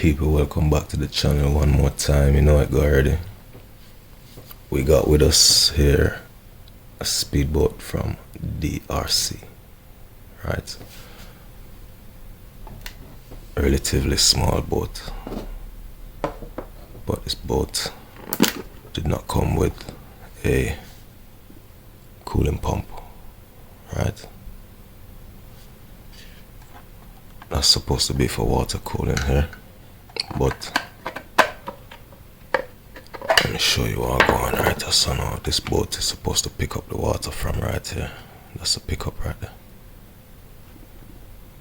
People, welcome back to the channel one more time. You know it go already. We got with us here a speedboat from DEERC, right? A relatively small boat, but this boat did not come with a cooling pump, right? That's supposed to be for water cooling here, but let me show you what I'm going right here. So now this boat is supposed to pick up the water from right here. That's the pickup right there.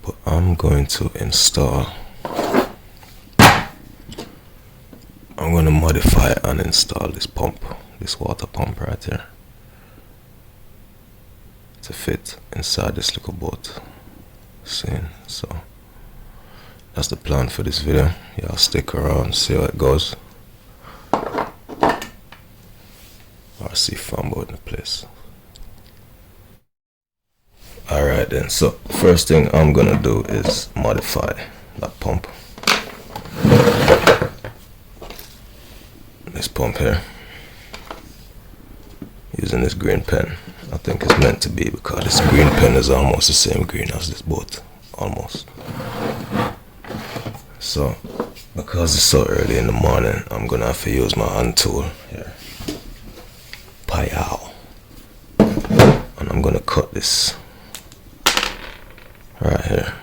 But I'm going to modify and install this pump, this water pump right here, to fit inside this little boat. See, so that's the plan for this video. Yeah, I'll stick around, see how it goes. RC farm boat in the place. Alright then, so first thing I'm gonna do is modify that pump. This pump here, using this green pen. I think it's meant to be because this green pen is almost the same green as this boat, almost. So because it's so early in the morning, I'm gonna have to use my hand tool here, Payao, and I'm gonna cut this right here.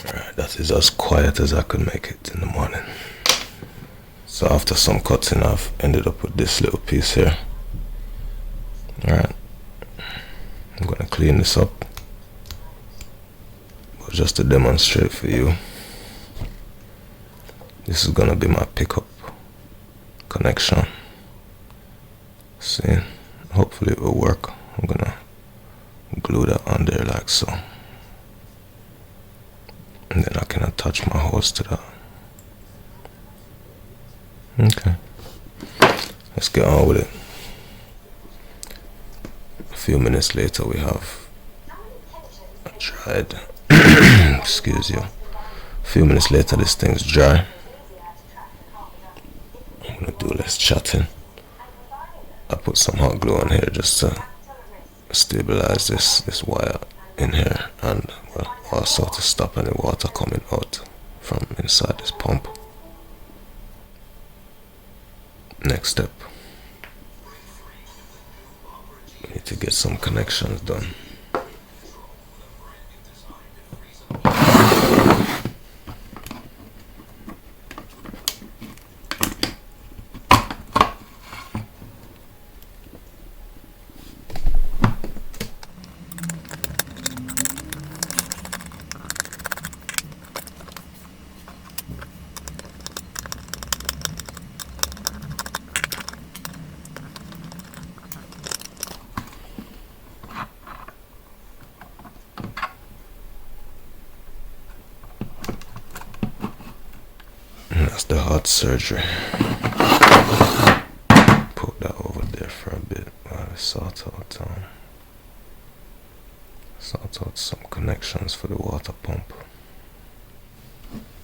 Alright, that is as quiet as I could make it in the morning. So after some cutting, I've ended up with this little piece here. Alright, I'm gonna clean this up, but just to demonstrate for you, this is gonna be my pickup connection. See, hopefully it will work. I'm gonna glue that on there like so, and then I can attach my hose to that. Okay, let's get on with it. A few minutes later, we have dried. Excuse you. A few minutes later, this thing's dry. I'm gonna do less chatting. I put some hot glue on here just to stabilize this wire in here, and well, also to stop any water coming out from inside this pump. Next step, we need to get some connections done. That's the heart surgery. Put that over there for a bit while I sort out some connections for the water pump.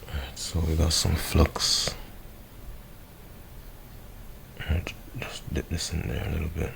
Alright, so we got some flux. Just dip this in there a little bit.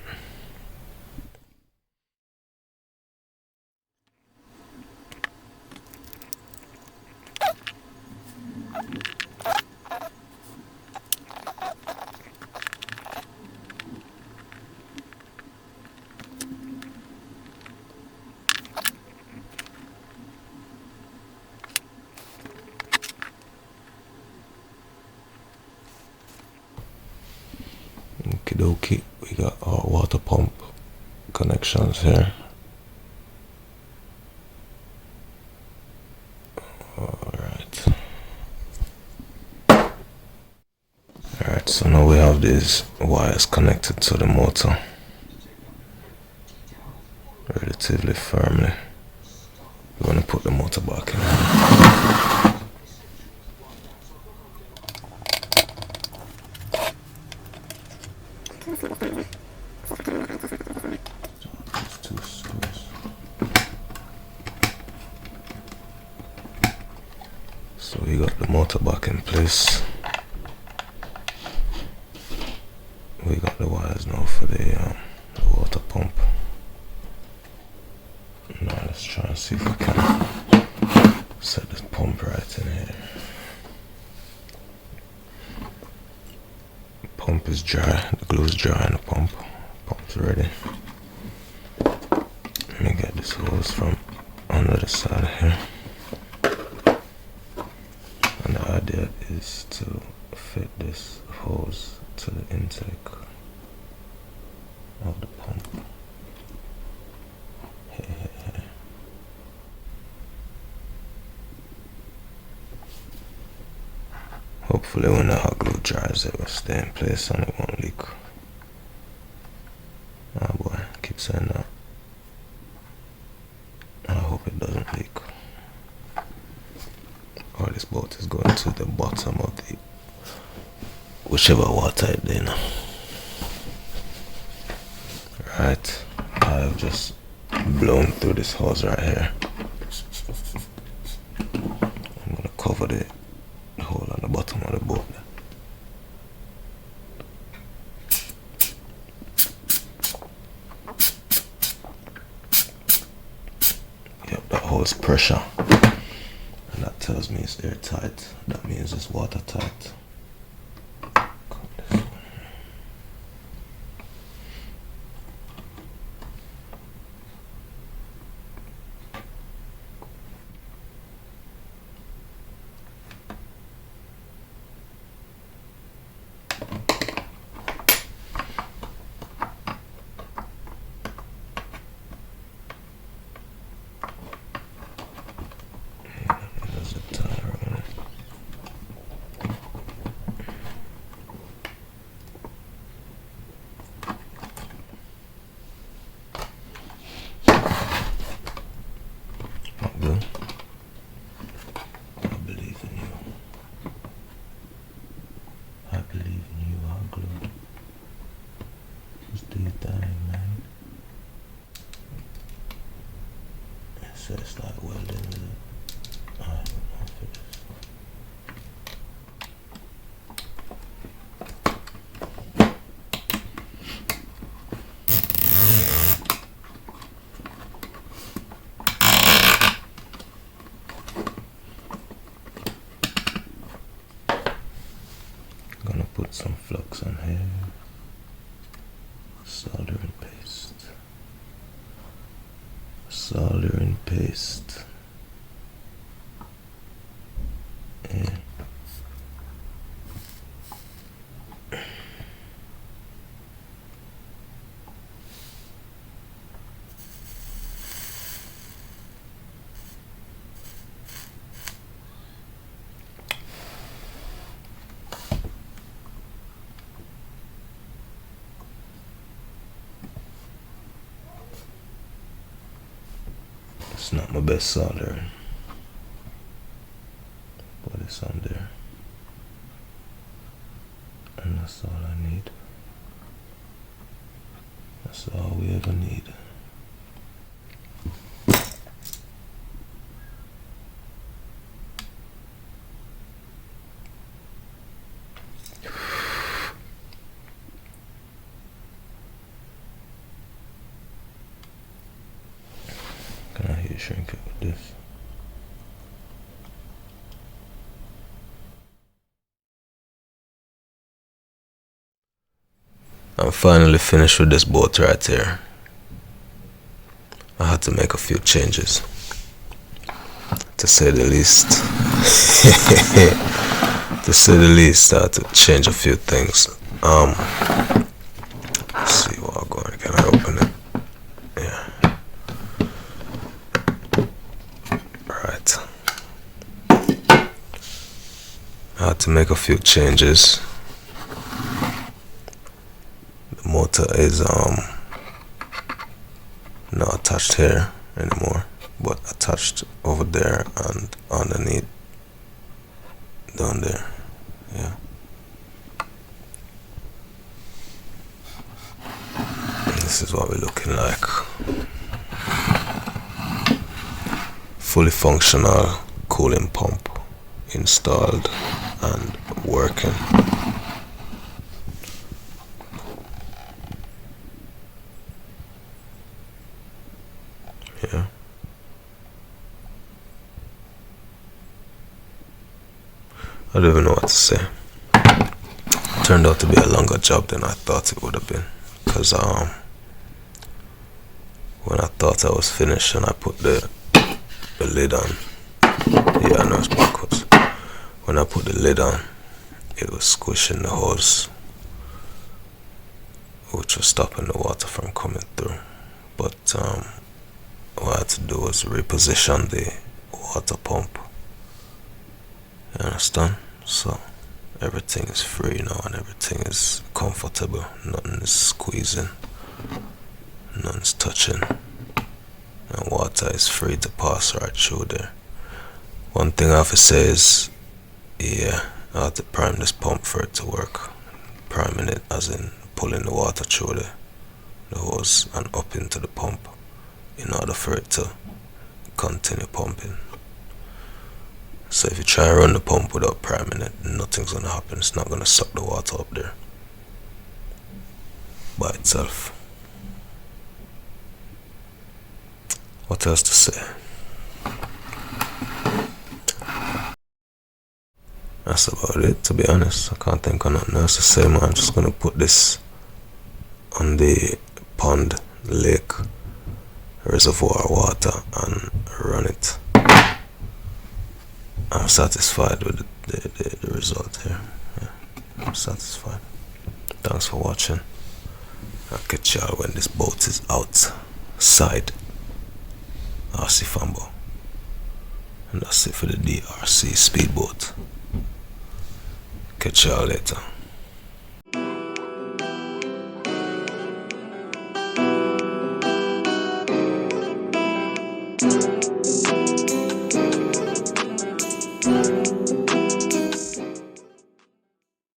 Okie, we got our water pump connections here. Alright, so now we have these wires connected to the motor relatively firmly. We're going to put the motor back in. back in place. We got the wires now for the water pump. Now let's try and see if we can set the pump right in here. The pump is dry, the glue is dry in the pump. Pump's ready. Let me get this hose from under the side here. And the idea is to fit this hose to the intake of the pump. Here. Hopefully when the hot glue dries it will stay in place and it won't leak. Oh boy, I keep saying that. I hope it doesn't leak. Oh, this boat is going to the bottom of the whichever water it in. Right, I've just blown through this hose right here. I'm gonna cover the hole on the bottom of the boat. Yep, that holds pressure. And that tells me it's airtight. That means it's watertight. So it's like welding, is it? I don't know if it is. I'm gonna put some flux on here. Soldering paste. Soldering paste. Yeah. It's not my best solder, but it's on there, and that's all I need. That's all we ever need. Can I hear you shrink it with this? I'm finally finished with this boat right here. I had to make a few changes, to say the least. To say the least, I had to change a few things. Let's see what I'm going. Can I open it? Yeah. Right. I had to make a few changes. The motor is not attached here anymore, but attached over there and underneath down there. Yeah. And this is what we're looking like. Fully functional cooling pump installed and working. Yeah. I don't even know what to say. It turned out to be a longer job than I thought it would have been, because when I thought I was finished and I put the lid on, yeah, I know it's backwards. When I put the lid on, it was squishing the hose, which was stopping the water from coming through. But what I had to do was reposition the water pump. You understand? So everything is free now and everything is comfortable. Nothing is squeezing, nothing's touching, and water is free to pass right through there. One thing I have to say is, yeah, I had to prime this pump for it to work. Priming it as in pulling the water through the hose and up into the pump in order for it to continue pumping. So if you try and run the pump without priming it, nothing's gonna happen. It's not gonna suck the water up there by itself. What else to say? That's about it, to be honest. I can't think of nothing else to say, man. I'm just gonna put this on the pond, lake, reservoir water and run it. I'm satisfied with the result here. Yeah, I'm satisfied. Thanks for watching. I'll catch y'all when this boat is outside RC Fambo. And that's it for the DRC speedboat. Catch y'all later.